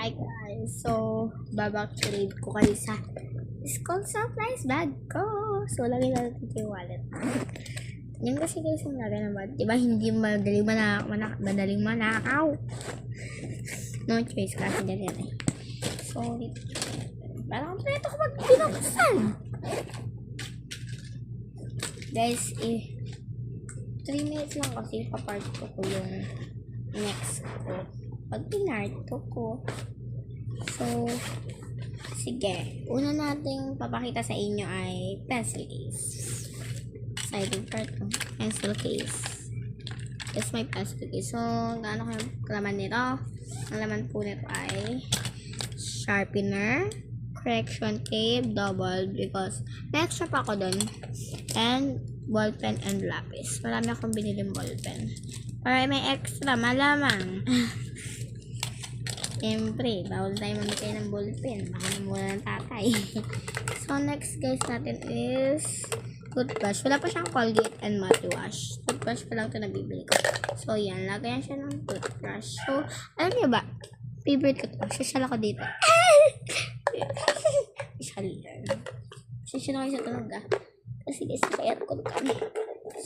Hi guys! So, babak-trade ko kayo sa school supplies bag ko. So, lagay natin yung wallet. Yan kasi guys yung lagay ng bag. Diba hindi madaling manakaw. No choice kasi dyan yan eh. So, parang kompleto ko pag binuksan. Guys, 3 minutes lang kasi papart ko yung next ko. Pag pinarto ko. So, sige. Una nating papakita sa inyo ay pencil case. Siding part ko. Pencil case. That's my pencil case. So, gaano kayo kalaman nito? Ang laman po nito ay sharpener, correction tape, double because may extra pa ako dun. And ballpen and lapis. Marami akong biniling ballpen. Para may extra, malamang. Siyempre, bawal tayo mamigay ng ballpen. Baka namula ng tatay. So, next guys natin is toothbrush. Wala pa siyang Colgate and mouthwash. Toothbrush pa lang ito nabibili ko. So, yan. Lagayan siya ng toothbrush. So, alam niyo ba? Favorite ko ito. Social ako dito. Social ako sa tunog kasi guys, kaya ko kami.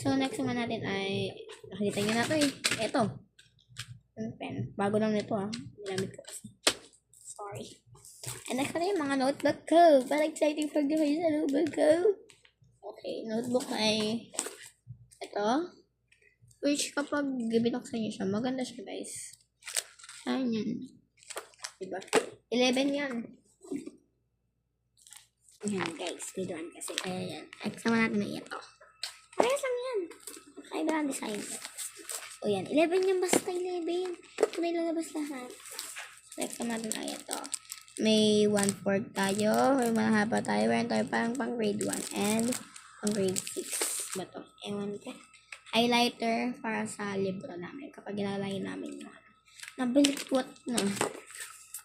So, next naman natin ay nakikita nyo na ito eh. Ito. Pen. Bago lang nito ginamit ko kasi. Sorry. And next na yung mga notebook ko. Para exciting pag kayo sa notebook ko. Okay, notebook ay ito. Which kapag binuksan nyo siya, maganda siya guys. Saan yan? Diba? 11 yan. Ayan guys, grade 1 kasi. Ayan. Next naman natin na ito. Parehas lang yan. Kaiba ang design. O yan, 11 yung basta 11. Ito na ilalabas lahat. Next naman natin ay ito. May 1/4 tayo. May mahaba tayo. Meron tayo parang pang grade 1 and pang grade 6. Ba ito? Ewan ko. Highlighter para sa libro namin. Kapag ginalagay namin yun. Nabilikwat na.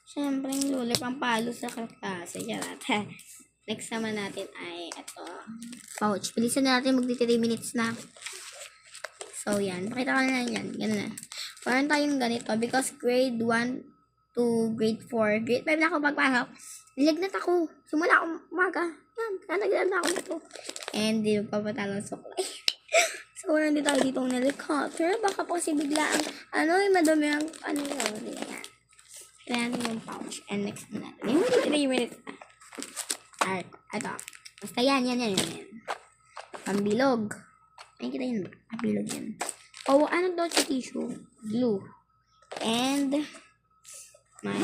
Siyempre, yung luli pang palo sa klase. Charot. Next naman natin ay ito. Pouch. Bilisan natin magdi 3 minutes na. So, yan. Pakita ko na yan. Ganun na. Meron tayong ganito. Because grade 1 to grade 4. Grade 5 na ako pagpasok. Nilagnat ako. Sumula akong umaga. Yan. Kanaglan na ako dito. And, di pa patalang suklay. So, meron din tayo ditong helicopter. Baka po kasi biglaan. Madumi ang, yun. Yan. Kaya natin yung pouch. And next na natin. Yung 3 minutes na. Alright. Ito. Basta yan. Pambilog. Ay, kita yun ba? Bilog yan. O, ano daw sa tissue? Glue. And, my